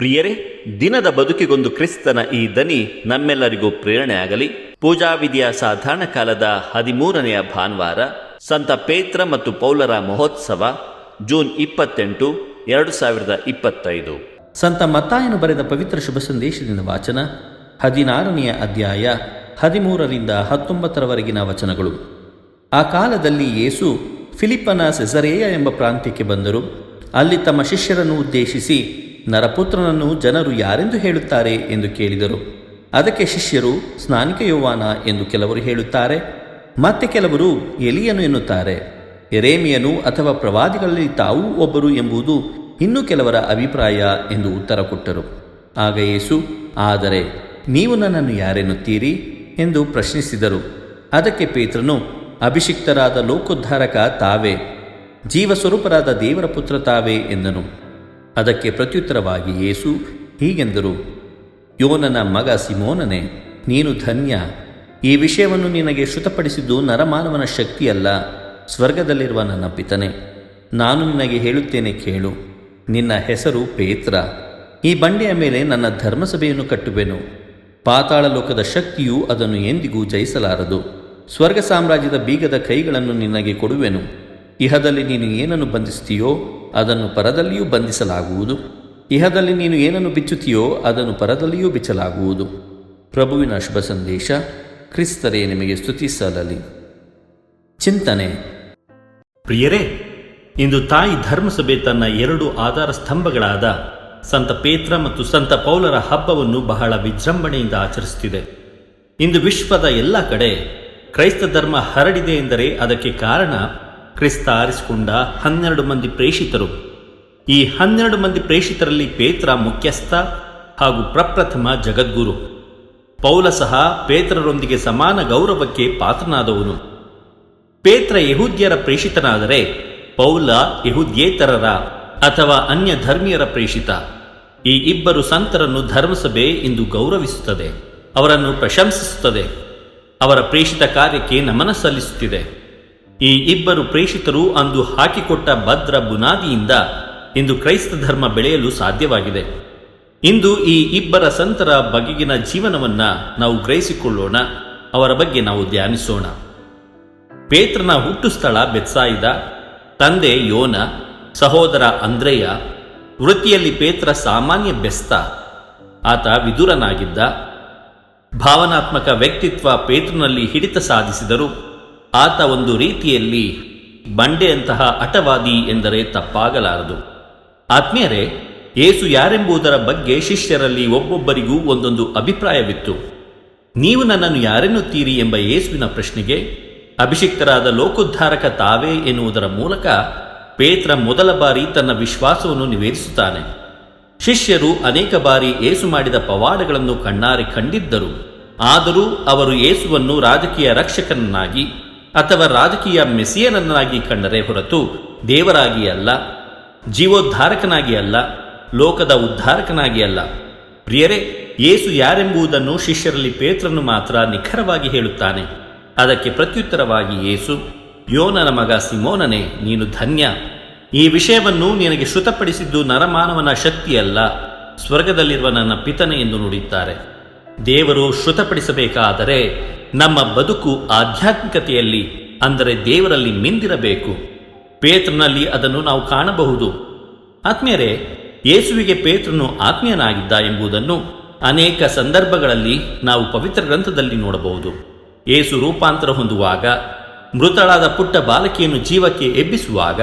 ಪ್ರಿಯರೇ, ದಿನದ ಬದುಕಿಗೊಂದು ಕ್ರಿಸ್ತನ ಈ ದನಿ ನಮ್ಮೆಲ್ಲರಿಗೂ ಪ್ರೇರಣೆ ಆಗಲಿ. ಪೂಜಾ ವಿಧಿಯ ಸಾಧಾರಣ ಕಾಲದ 13ನೆಯ ಭಾನುವಾರ, ಸಂತ ಪೇತ್ರ ಮತ್ತು ಪೌಲರ ಮಹೋತ್ಸವ, ಜೂನ್ 28, 2025. ಸಂತ ಮತ್ತಾಯನು ಬರೆದ ಪವಿತ್ರ ಶುಭ ಸಂದೇಶದಿಂದ ವಾಚನ, 16ನೆಯ ಅಧ್ಯಾಯ, 13ರಿಂದ 19ರವರೆಗಿನ ವಚನಗಳು. ಆ ಕಾಲದಲ್ಲಿ ಯೇಸು ಫಿಲಿಪ್ಪನ ಸೆಸರೇಯ ಎಂಬ ಪ್ರಾಂತ್ಯಕ್ಕೆ ಬಂದರು. ಅಲ್ಲಿ ತಮ್ಮ ಶಿಷ್ಯರನ್ನು ಉದ್ದೇಶಿಸಿ, ನರಪುತ್ರನನ್ನು ಜನರು ಯಾರೆಂದು ಹೇಳುತ್ತಾರೆ ಎಂದು ಕೇಳಿದರು. ಅದಕ್ಕೆ ಶಿಷ್ಯರು, ಸ್ನಾನಿಕ ಯೋವಾನ ಎಂದು ಕೆಲವರು ಹೇಳುತ್ತಾರೆ, ಮತ್ತೆ ಕೆಲವರು ಎಲಿಯನು ಎನ್ನುತ್ತಾರೆ, ಯೆರೆಮೀಯನು ಅಥವಾ ಪ್ರವಾದಿಗಳಲ್ಲಿ ತಾವೂ ಒಬ್ಬರು ಎಂಬುದು ಇನ್ನೂ ಕೆಲವರ ಅಭಿಪ್ರಾಯ ಎಂದು ಉತ್ತರ ಕೊಟ್ಟರು. ಆಗ ಯೇಸು, ಆದರೆ ನೀವು ನನ್ನನ್ನು ಯಾರೆನ್ನುತ್ತೀರಿ ಎಂದು ಪ್ರಶ್ನಿಸಿದರು. ಅದಕ್ಕೆ ಪೇತ್ರನು, ಅಭಿಷಿಕ್ತರಾದ ಲೋಕೋದ್ಧಾರಕ ತಾವೇ, ಜೀವಸ್ವರೂಪರಾದ ದೇವರ ಪುತ್ರ ತಾವೇ ಎಂದನು. ಅದಕ್ಕೆ ಪ್ರತ್ಯುತ್ತರವಾಗಿ ಯೇಸು ಹೀಗೆಂದರು, ಯೋನನ ಮಗ ಸಿಮೋನನೇ, ನೀನು ಧನ್ಯ. ಈ ವಿಷಯವನ್ನು ನಿನಗೆ ಶ್ರುತಪಡಿಸಿದ್ದು ನರಮಾನವನ ಶಕ್ತಿಯಲ್ಲ, ಸ್ವರ್ಗದಲ್ಲಿರುವ ನನ್ನ ಪಿತನೇ. ನಾನು ನಿನಗೆ ಹೇಳುತ್ತೇನೆ ಕೇಳು. ನಿನ್ನ ಹೆಸರು ಪೇತ್ರ. ಈ ಬಂಡೆಯ ಮೇಲೆ ನನ್ನ ಧರ್ಮಸಭೆಯನ್ನು ಕಟ್ಟುವೆನು. ಪಾತಾಳ ಲೋಕದ ಶಕ್ತಿಯು ಅದನ್ನು ಎಂದಿಗೂ ಜಯಿಸಲಾರದು. ಸ್ವರ್ಗ ಸಾಮ್ರಾಜ್ಯದ ಬೀಗದ ಕೈಗಳನ್ನು ನಿನಗೆ ಕೊಡುವೆನು. ಇಹದಲ್ಲಿ ನೀನು ಏನನ್ನು ಬಂಧಿಸುತ್ತೀಯೋ ಅದನ್ನು ಪರದಲ್ಲಿಯೂ ಬಂಧಿಸಲಾಗುವುದು. ಇಹದಲ್ಲಿ ನೀನು ಏನನ್ನು ಬಿಚ್ಚುತ್ತೀಯೋ ಅದನ್ನು ಪರದಲ್ಲಿಯೂ ಬಿಚ್ಚಲಾಗುವುದು. ಪ್ರಭುವಿನ ಶುಭ ಸಂದೇಶ. ಕ್ರಿಸ್ತರೇ ನಿಮಗೆ ಸ್ತುತಿ ಸಲ್ಲಲಿ. ಚಿಂತನೆ. ಪ್ರಿಯರೇ, ಇಂದು ತಾಯಿ ಧರ್ಮಸಭೆ ತನ್ನ 2 ಆಧಾರ ಸ್ತಂಭಗಳಾದ ಸಂತ ಪೇತ್ರ ಮತ್ತು ಸಂತ ಪೌಲರ ಹಬ್ಬವನ್ನು ಬಹಳ ವಿಜೃಂಭಣೆಯಿಂದ ಆಚರಿಸುತ್ತಿದೆ. ಇಂದು ವಿಶ್ವದ ಎಲ್ಲ ಕಡೆ ಕ್ರೈಸ್ತ ಧರ್ಮ ಹರಡಿದೆ ಎಂದರೆ ಅದಕ್ಕೆ ಕಾರಣ ಕ್ರಿಸ್ತ ಆರಿಸಿಕೊಂಡ 12 ಮಂದಿ ಪ್ರೇಷಿತರು. ಈ 12 ಮಂದಿ ಪ್ರೇಷಿತರಲ್ಲಿ ಪೇತ್ರ ಮುಖ್ಯಸ್ಥ ಹಾಗೂ ಪ್ರಪ್ರಥಮ ಜಗದ್ಗುರು. ಪೌಲ ಸಹ ಪೇತ್ರರೊಂದಿಗೆ ಸಮಾನ ಗೌರವಕ್ಕೆ ಪಾತ್ರನಾದವನು. ಪೇತ್ರ ಯಹೂದ್ಯರ ಪ್ರೇಷಿತನಾದರೆ ಪೌಲ ಯಹೂದ್ಯೇತರರ ಅಥವಾ ಅನ್ಯ ಧರ್ಮೀಯರ ಪ್ರೇಷಿತ. ಈ ಇಬ್ಬರು ಸಂತರನ್ನು ಧರ್ಮಸಭೆ ಇಂದು ಗೌರವಿಸುತ್ತದೆ, ಅವರನ್ನು ಪ್ರಶಂಸಿಸುತ್ತದೆ, ಅವರ ಪ್ರೇಷಿತ ಕಾರ್ಯಕ್ಕೆ ನಮನ ಸಲ್ಲಿಸುತ್ತಿದೆ. ಈ ಇಬ್ಬರು ಪ್ರೇಷಿತರು ಅಂದು ಹಾಕಿಕೊಟ್ಟ ಭದ್ರ ಬುನಾದಿಯಿಂದ ಇಂದು ಕ್ರೈಸ್ತ ಧರ್ಮ ಬೆಳೆಯಲು ಸಾಧ್ಯವಾಗಿದೆ. ಇಂದು ಈ ಇಬ್ಬರ ಸಂತರ ಬಗೆಗಿನ ಜೀವನವನ್ನು ನಾವು ಗ್ರಹಿಸಿಕೊಳ್ಳೋಣ, ಅವರ ಬಗ್ಗೆ ನಾವು ಧ್ಯಾನಿಸೋಣ. ಪೇತ್ರನ ಹುಟ್ಟು ಸ್ಥಳ ಬೆತ್ಸಾಯಿದ, ತಂದೆ ಯೋನ, ಸಹೋದರ ಅಂದ್ರೆಯ. ವೃತ್ತಿಯಲ್ಲಿ ಪೇತ್ರ ಸಾಮಾನ್ಯ ಬೆಸ್ತ. ಆತ ವಿದುರನಾಗಿದ್ದ. ಭಾವನಾತ್ಮಕ ವ್ಯಕ್ತಿತ್ವ ಪೇತ್ರನಲ್ಲಿ ಹಿಡಿತ ಸಾಧಿಸಿದರು. ಆತ ಒಂದು ರೀತಿಯಲ್ಲಿ ಬಂಡೆಯಂತಹ ಹಠವಾದಿ ಎಂದರೆ ತಪ್ಪಾಗಲಾರದು. ಆತ್ಮೀಯರೇ, ಯೇಸು ಯಾರೆಂಬುದರ ಬಗ್ಗೆ ಶಿಷ್ಯರಲ್ಲಿ ಒಬ್ಬೊಬ್ಬರಿಗೂ ಒಂದೊಂದು ಅಭಿಪ್ರಾಯವಿತ್ತು. ನೀವು ನನ್ನನ್ನು ಯಾರೆನ್ನುತ್ತೀರಿ ಎಂಬ ಯೇಸುವಿನ ಪ್ರಶ್ನೆಗೆ ಅಭಿಷಿಕ್ತರಾದ ಲೋಕೋದ್ಧಾರಕ ತಾವೇ ಎನ್ನುವುದರ ಮೂಲಕ ಪೇತ್ರ ಮೊದಲ ಬಾರಿ ತನ್ನ ವಿಶ್ವಾಸವನ್ನು ನಿವೇದಿಸುತ್ತಾನೆ. ಶಿಷ್ಯರು ಅನೇಕ ಬಾರಿ ಯೇಸು ಮಾಡಿದ ಪವಾಡಗಳನ್ನು ಕಣ್ಣಾರೆ ಕಂಡಿದ್ದರು. ಆದರೂ ಅವರು ಯೇಸುವನ್ನು ರಾಜಕೀಯ ರಕ್ಷಕನನ್ನಾಗಿ ಅಥವಾ ರಾಜಕೀಯ ಮೆಸಿಯನನ್ನಾಗಿ ಕಂಡರೆ ಹೊರತು ದೇವರಾಗಿ ಅಲ್ಲ, ಜೀವೋದ್ಧಾರಕನಾಗಿ ಅಲ್ಲ, ಲೋಕದ ಉದ್ಧಾರಕನಾಗಿ ಅಲ್ಲ. ಪ್ರಿಯರೇ, ಯೇಸು ಯಾರೆಂಬುದನ್ನು ಶಿಷ್ಯರಲ್ಲಿ ಪೇತ್ರನು ಮಾತ್ರ ನಿಖರವಾಗಿ ಹೇಳುತ್ತಾನೆ. ಅದಕ್ಕೆ ಪ್ರತ್ಯುತ್ತರವಾಗಿ ಯೇಸು, ಯೋನನ ಮಗ ಸಿಮೋನನೇ, ನೀನು ಧನ್ಯ. ಈ ವಿಷಯವನ್ನು ನಿನಗೆ ಶ್ರುತಪಡಿಸಿದ್ದು ನರಮಾನವನ ಶಕ್ತಿಯಲ್ಲ, ಸ್ವರ್ಗದಲ್ಲಿರುವ ನನ್ನ ಪಿತನೆ ಎಂದು ನುಡಿಯುತ್ತಾರೆ. ದೇವರು ಶ್ರುತಪಡಿಸಬೇಕಾದರೆ ನಮ್ಮ ಬದುಕು ಆಧ್ಯಾತ್ಮಿಕತೆಯಲ್ಲಿ, ಅಂದರೆ ದೇವರಲ್ಲಿ ಮಿಂದಿರಬೇಕು. ಪೇತ್ರನಲ್ಲಿ ಅದನ್ನು ನಾವು ಕಾಣಬಹುದು. ಆತ್ಮೀಯರೇ, ಯೇಸುವಿಗೆ ಪೇತ್ರನು ಆತ್ಮೀಯನಾಗಿದ್ದ ಎಂಬುದನ್ನು ಅನೇಕ ಸಂದರ್ಭಗಳಲ್ಲಿ ನಾವು ಪವಿತ್ರ ಗ್ರಂಥದಲ್ಲಿ ನೋಡಬಹುದು. ಯೇಸು ರೂಪಾಂತರ ಹೊಂದುವಾಗ, ಮೃತಳಾದ ಪುಟ್ಟ ಬಾಲಕಿಯನ್ನು ಜೀವಕ್ಕೆ ಎಬ್ಬಿಸುವಾಗ,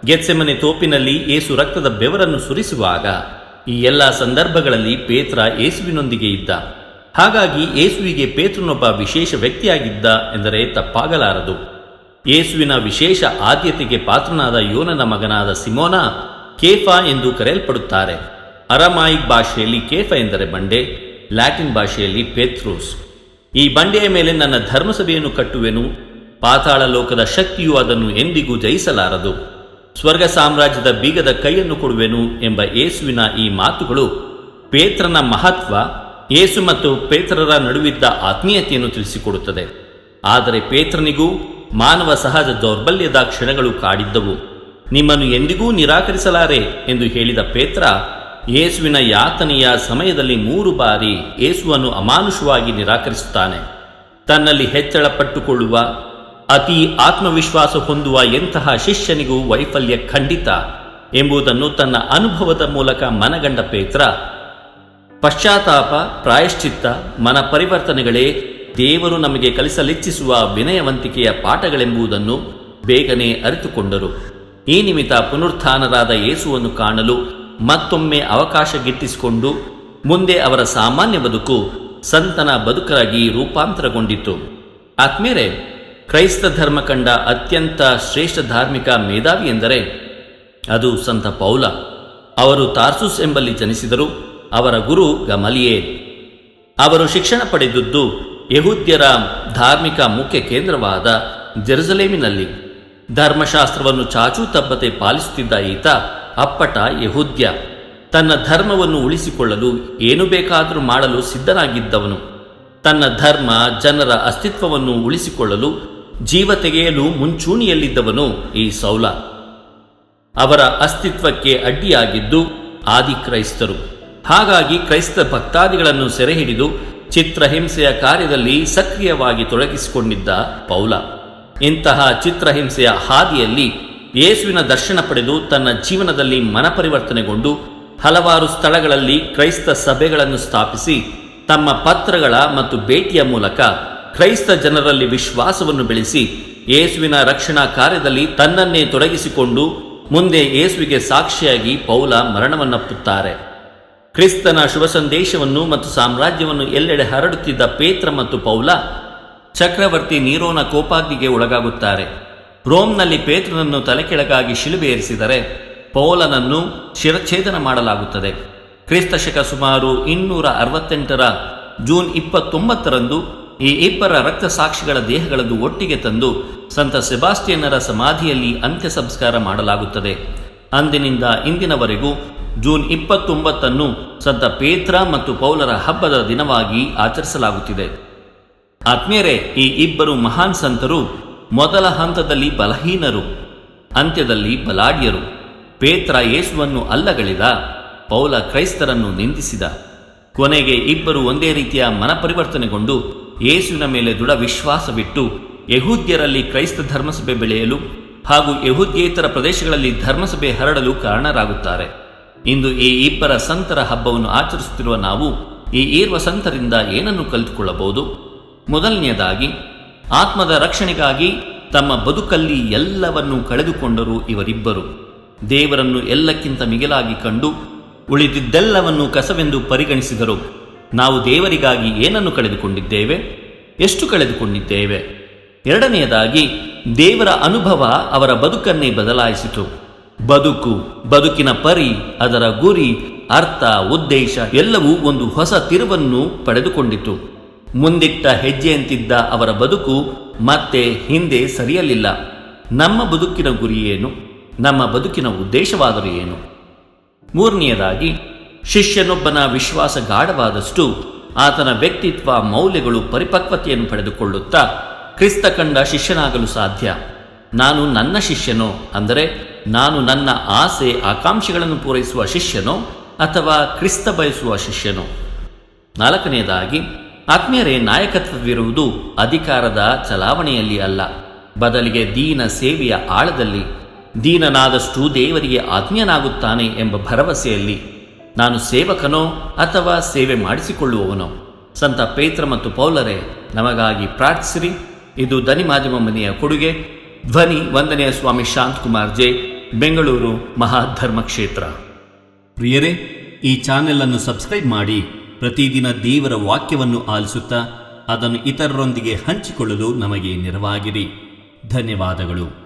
ಗೆತ್ಸೆಮನೆ ತೋಪಿನಲ್ಲಿ ಯೇಸು ರಕ್ತದ ಬೆವರನ್ನು ಸುರಿಸುವಾಗ, ಈ ಎಲ್ಲ ಸಂದರ್ಭಗಳಲ್ಲಿ ಪೇತ್ರ ಯೇಸುವಿನೊಂದಿಗೆ ಇದ್ದ. ಹಾಗಾಗಿ ಯೇಸುವಿಗೆ ಪೇತ್ರನೊಬ್ಬ ವಿಶೇಷ ವ್ಯಕ್ತಿಯಾಗಿದ್ದ ಎಂದರೆ ತಪ್ಪಾಗಲಾರದು. ಯೇಸುವಿನ ವಿಶೇಷ ಆದ್ಯತೆಗೆ ಪಾತ್ರನಾದ ಯೋನನ ಮಗನಾದ ಸಿಮೋನ ಕೇಫಾ ಎಂದು ಕರೆಯಲ್ಪಡುತ್ತಾರೆ. ಅರಮಾಯಿಕ್ ಭಾಷೆಯಲ್ಲಿ ಕೇಫ ಎಂದರೆ ಬಂಡೆ, ಲ್ಯಾಟಿನ್ ಭಾಷೆಯಲ್ಲಿ ಪೇತ್ರೋಸ್. ಈ ಬಂಡೆಯ ಮೇಲೆ ನನ್ನ ಧರ್ಮಸಭೆಯನ್ನು ಕಟ್ಟುವೆನು, ಪಾತಾಳ ಲೋಕದ ಶಕ್ತಿಯು ಅದನ್ನು ಎಂದಿಗೂ ಜಯಿಸಲಾರದು. ಸ್ವರ್ಗ ಸಾಮ್ರಾಜ್ಯದ ಬೀಗದ ಕೈಯನ್ನು ಕೊಡುವೆನು ಎಂಬ ಯೇಸುವಿನ ಈ ಮಾತುಗಳು ಪೇತ್ರನ ಮಹತ್ವ, ಯೇಸು ಮತ್ತು ಪೇತ್ರರ ನಡುವಿದ್ದ ಆತ್ಮೀಯತೆಯನ್ನು ತಿಳಿಸಿಕೊಡುತ್ತದೆ. ಆದರೆ ಪೇತ್ರನಿಗೂ ಮಾನವ ಸಹಜ ದೌರ್ಬಲ್ಯದ ಕ್ಷಣಗಳು ಕಾಡಿದ್ದವು. ನಿಮ್ಮನ್ನು ಎಂದಿಗೂ ನಿರಾಕರಿಸಲಾರೆ ಎಂದು ಹೇಳಿದ ಪೇತ್ರ ಯೇಸುವಿನ ಯಾತನೆಯ ಸಮಯದಲ್ಲಿ 3 ಬಾರಿ ಯೇಸುವನ್ನು ಅಮಾನುಷವಾಗಿ ನಿರಾಕರಿಸುತ್ತಾನೆ. ತನ್ನಲ್ಲಿ ಹೆಚ್ಚಳ ಪಟ್ಟುಕೊಳ್ಳುವ, ಅತಿ ಆತ್ಮವಿಶ್ವಾಸ ಹೊಂದುವ ಎಂತಹ ಶಿಷ್ಯನಿಗೂ ವೈಫಲ್ಯ ಖಂಡಿತ ಎಂಬುದನ್ನು ತನ್ನ ಅನುಭವದ ಮೂಲಕ ಮನಗಂಡ ಪೇತ್ರ, ಪಶ್ಚಾತ್ತಾಪ, ಪ್ರಾಯಶ್ಚಿತ್ತ, ಮನ ಪರಿವರ್ತನೆಗಳೇ ದೇವರು ನಮಗೆ ಕಲಿಸಲಿಚ್ಛಿಸುವ ವಿನಯವಂತಿಕೆಯ ಪಾಠಗಳೆಂಬುದನ್ನು ಬೇಗನೆ ಅರಿತುಕೊಂಡರು. ಈ ನಿಮಿತ್ತ ಪುನರುತ್ಥಾನರಾದ ಯೇಸುವನ್ನು ಕಾಣಲು ಮತ್ತೊಮ್ಮೆ ಅವಕಾಶ ಗಿಟ್ಟಿಸಿಕೊಂಡು ಮುಂದೆ ಅವರ ಸಾಮಾನ್ಯ ಬದುಕು ಸಂತನ ಬದುಕಾಗಿ ರೂಪಾಂತರಗೊಂಡಿತು. ಆತ್ಮೇಲೆ ಕ್ರೈಸ್ತ ಧರ್ಮ ಕಂಡ ಅತ್ಯಂತ ಶ್ರೇಷ್ಠ ಧಾರ್ಮಿಕ ಮೇಧಾವಿ ಎಂದರೆ ಅದು ಸಂತ ಪೌಲ. ಅವರು ತಾರ್ಸುಸ್ ಎಂಬಲ್ಲಿ ಜನಿಸಿದರು. ಅವರ ಗುರು ಗಮಲಿಯೇಲ್. ಅವರು ಶಿಕ್ಷಣ ಪಡೆದದ್ದು ಯಹೂದ್ಯರ ಧಾರ್ಮಿಕ ಮುಖ್ಯ ಕೇಂದ್ರವಾದ ಜೆರುಸಲೇಮಿನಲ್ಲಿ. ಧರ್ಮಶಾಸ್ತ್ರವನ್ನು ಚಾಚೂ ತಪ್ಪದೆ ಪಾಲಿಸುತ್ತಿದ್ದ ಈತ ಅಪ್ಪಟ ಯಹೂದ್ಯ. ತನ್ನ ಧರ್ಮವನ್ನು ಉಳಿಸಿಕೊಳ್ಳಲು ಏನು ಬೇಕಾದರೂ ಮಾಡಲು ಸಿದ್ಧನಾಗಿದ್ದವನು. ತನ್ನ ಧರ್ಮ, ಜನರ ಅಸ್ತಿತ್ವವನ್ನು ಉಳಿಸಿಕೊಳ್ಳಲು ಜೀವ ತೆಗೆಯಲು ಮುಂಚೂಣಿಯಲ್ಲಿದ್ದವನು ಈ ಸೌಲ. ಅವರ ಅಸ್ತಿತ್ವಕ್ಕೆ ಅಡ್ಡಿಯಾಗಿದ್ದು ಆದಿಕ್ರೈಸ್ತರು. ಹಾಗಾಗಿ ಕ್ರೈಸ್ತ ಭಕ್ತಾದಿಗಳನ್ನು ಸೆರೆಹಿಡಿದು ಚಿತ್ರಹಿಂಸೆಯ ಕಾರ್ಯದಲ್ಲಿ ಸಕ್ರಿಯವಾಗಿ ತೊಡಗಿಸಿಕೊಂಡಿದ್ದ ಪೌಲ ಇಂತಹ ಚಿತ್ರಹಿಂಸೆಯ ಹಾದಿಯಲ್ಲಿ ಯೇಸುವಿನ ದರ್ಶನ ಪಡೆದು ತನ್ನ ಜೀವನದಲ್ಲಿ ಮನಪರಿವರ್ತನೆಗೊಂಡು ಹಲವಾರು ಸ್ಥಳಗಳಲ್ಲಿ ಕ್ರೈಸ್ತ ಸಭೆಗಳನ್ನು ಸ್ಥಾಪಿಸಿ ತಮ್ಮ ಪತ್ರಗಳ ಮತ್ತು ಭೇಟಿಯ ಮೂಲಕ ಕ್ರೈಸ್ತ ಜನರಲ್ಲಿ ವಿಶ್ವಾಸವನ್ನು ಬೆಳೆಸಿ ಯೇಸುವಿನ ರಕ್ಷಣಾ ಕಾರ್ಯದಲ್ಲಿ ತನ್ನನ್ನೇ ತೊಡಗಿಸಿಕೊಂಡು ಮುಂದೆ ಯೇಸುವಿಗೆ ಸಾಕ್ಷಿಯಾಗಿ ಪೌಲ ಮರಣವನ್ನಪ್ಪುತ್ತಾರೆ. ಕ್ರಿಸ್ತನ ಶುಭ ಸಂದೇಶವನ್ನು ಮತ್ತು ಸಾಮ್ರಾಜ್ಯವನ್ನು ಎಲ್ಲೆಡೆ ಹರಡುತ್ತಿದ್ದ ಪೇತ್ರ ಮತ್ತು ಪೌಲ ಚಕ್ರವರ್ತಿ ನೀರೋನ ಕೋಪಾಗ್ನಿಗೆ ಒಳಗಾಗುತ್ತಾರೆ. ರೋಮ್ನಲ್ಲಿ ಪೇತ್ರನನ್ನು ತಲೆಕೆಳಗಾಗಿ ಶಿಲುಬೆ ಏರಿಸಿದರೆ ಪೌಲನನ್ನು ಶಿರಚ್ಛೇದನ ಮಾಡಲಾಗುತ್ತದೆ. ಕ್ರಿಸ್ತಶಕ ಸುಮಾರು 268ರ ಜೂನ್ 29ರಂದು ಈ ಇಬ್ಬರ ರಕ್ತ ಸಾಕ್ಷಿಗಳ ದೇಹಗಳನ್ನು ಒಟ್ಟಿಗೆ ತಂದು ಸಂತ ಸೆಬಾಸ್ಟಿಯನ್ನರ ಸಮಾಧಿಯಲ್ಲಿ ಅಂತ್ಯ ಸಂಸ್ಕಾರ ಮಾಡಲಾಗುತ್ತದೆ. ಅಂದಿನಿಂದ ಇಂದಿನವರೆಗೂ ಜೂನ್ 29 ಸಂತ ಪೇತ್ರ ಮತ್ತು ಪೌಲರ ಹಬ್ಬದ ದಿನವಾಗಿ ಆಚರಿಸಲಾಗುತ್ತಿದೆ. ಆತ್ಮೀಯರೇ, ಈ ಇಬ್ಬರು ಮಹಾನ್ ಸಂತರು ಮೊದಲ ಹಂತದಲ್ಲಿ ಬಲಹೀನರು, ಅಂತ್ಯದಲ್ಲಿ ಬಲಾಢ್ಯರು. ಪೇತ್ರ ಯೇಸುವನ್ನು ಅಲ್ಲಗಳೆದ, ಪೌಲ ಕ್ರೈಸ್ತರನ್ನು ನಿಂದಿಸಿದ. ಕೊನೆಗೆ ಇಬ್ಬರು ಒಂದೇ ರೀತಿಯ ಮನಪರಿವರ್ತನೆಗೊಂಡು ಯೇಸುವಿನ ಮೇಲೆ ದೃಢ ವಿಶ್ವಾಸವಿಟ್ಟು ಯಹೂದ್ಯರಲ್ಲಿ ಕ್ರೈಸ್ತ ಧರ್ಮಸಭೆ ಬೆಳೆಯಲು ಹಾಗೂ ಯಹೂದ್ಯೇತರ ಪ್ರದೇಶಗಳಲ್ಲಿ ಧರ್ಮಸಭೆ ಹರಡಲು ಕಾರಣರಾಗುತ್ತಾರೆ. ಇಂದು ಈ ಇಬ್ಬರ ಸಂತರ ಹಬ್ಬವನ್ನು ಆಚರಿಸುತ್ತಿರುವ ನಾವು ಈ ಈರ್ವ ಸಂತರಿಂದ ಏನನ್ನು ಕಲಿತುಕೊಳ್ಳಬಹುದು? ಮೊದಲನೆಯದಾಗಿ, ಆತ್ಮದ ರಕ್ಷಣೆಗಾಗಿ ತಮ್ಮ ಬದುಕಲ್ಲಿ ಎಲ್ಲವನ್ನೂ ಕಳೆದುಕೊಂಡರು ಇವರಿಬ್ಬರು. ದೇವರನ್ನು ಎಲ್ಲಕ್ಕಿಂತ ಮಿಗಿಲಾಗಿ ಕಂಡು ಉಳಿದಿದ್ದೆಲ್ಲವನ್ನು ಕಸವೆಂದು ಪರಿಗಣಿಸಿದರು. ನಾವು ದೇವರಿಗಾಗಿ ಏನನ್ನು ಕಳೆದುಕೊಂಡಿದ್ದೇವೆ? ಎಷ್ಟು ಕಳೆದುಕೊಂಡಿದ್ದೇವೆ? ಎರಡನೆಯದಾಗಿ, ದೇವರ ಅನುಭವ ಅವರ ಬದುಕನ್ನೇ ಬದಲಾಯಿಸಿತು. ಬದುಕಿನ ಪರಿ, ಅದರ ಗುರಿ, ಅರ್ಥ, ಉದ್ದೇಶ ಎಲ್ಲವೂ ಒಂದು ಹೊಸ ತಿರುವನ್ನು ಪಡೆದುಕೊಂಡಿತು. ಮುಂದಿಟ್ಟ ಹೆಜ್ಜೆಯಂತಿದ್ದ ಅವರ ಬದುಕು ಮತ್ತೆ ಹಿಂದೆ ಸರಿಯಲಿಲ್ಲ. ನಮ್ಮ ಬದುಕಿನ ಗುರಿ ಏನು? ನಮ್ಮ ಬದುಕಿನ ಉದ್ದೇಶವಾದರೂ ಏನು? ಮೂರನೆಯದಾಗಿ, ಶಿಷ್ಯನೊಬ್ಬನ ವಿಶ್ವಾಸ ಗಾಢವಾದಷ್ಟು ಆತನ ವ್ಯಕ್ತಿತ್ವ, ಮೌಲ್ಯಗಳು ಪರಿಪಕ್ವತೆಯನ್ನು ಪಡೆದುಕೊಳ್ಳುತ್ತಾ ಕ್ರಿಸ್ತ ಕಂಡ ಶಿಷ್ಯನಾಗಲು ಸಾಧ್ಯ. ನಾನು ನನ್ನ ಶಿಷ್ಯನೋ, ಅಂದರೆ ನಾನು ನನ್ನ ಆಸೆ ಆಕಾಂಕ್ಷೆಗಳನ್ನು ಪೂರೈಸುವ ಶಿಷ್ಯನೋ ಅಥವಾ ಕ್ರಿಸ್ತ ಬಯಸುವ ಶಿಷ್ಯನೋ? ನಾಲ್ಕನೆಯದಾಗಿ, ಆತ್ಮೀಯರೇ, ನಾಯಕತ್ವವಿರುವುದು ಅಧಿಕಾರದ ಚಲಾವಣೆಯಲ್ಲಿ ಅಲ್ಲ, ಬದಲಿಗೆ ದೀನ ಸೇವೆಯ ಆಳದಲ್ಲಿ. ದೀನನಾದಷ್ಟು ದೇವರಿಗೆ ಆತ್ಮೀಯನಾಗುತ್ತಾನೆ ಎಂಬ ಭರವಸೆಯಲ್ಲಿ. ನಾನು ಸೇವಕನೋ ಅಥವಾ ಸೇವೆ ಮಾಡಿಸಿಕೊಳ್ಳುವವನೋ? ಸಂತ ಪೇತ್ರ ಮತ್ತು ಪೌಲರೇ, ನಮಗಾಗಿ ಪ್ರಾರ್ಥಿಸಿರಿ. ಇದು ಧ್ವನಿ ಮಾಧ್ಯಮ ಮನೆಯ ಕೊಡುಗೆ. ಧ್ವನಿ ವಂದನೆಯ ಸ್ವಾಮಿ ಶಾಂತಕುಮಾರ್ ಜೆ, ಬೆಂಗಳೂರು ಮಹಾಧರ್ಮ ಕ್ಷೇತ್ರ. ಪ್ರಿಯರೇ, ಈ ಚಾನೆಲ್ ಅನ್ನು ಸಬ್ಸ್ಕ್ರೈಬ್ ಮಾಡಿ ಪ್ರತಿದಿನ ದೇವರ ವಾಕ್ಯವನ್ನು ಆಲಿಸುತ್ತಾ ಅದನ್ನು ಇತರರೊಂದಿಗೆ ಹಂಚಿಕೊಳ್ಳಲು ನಮಗೆ ನೆರವಾಗಿರಿ. ಧನ್ಯವಾದಗಳು.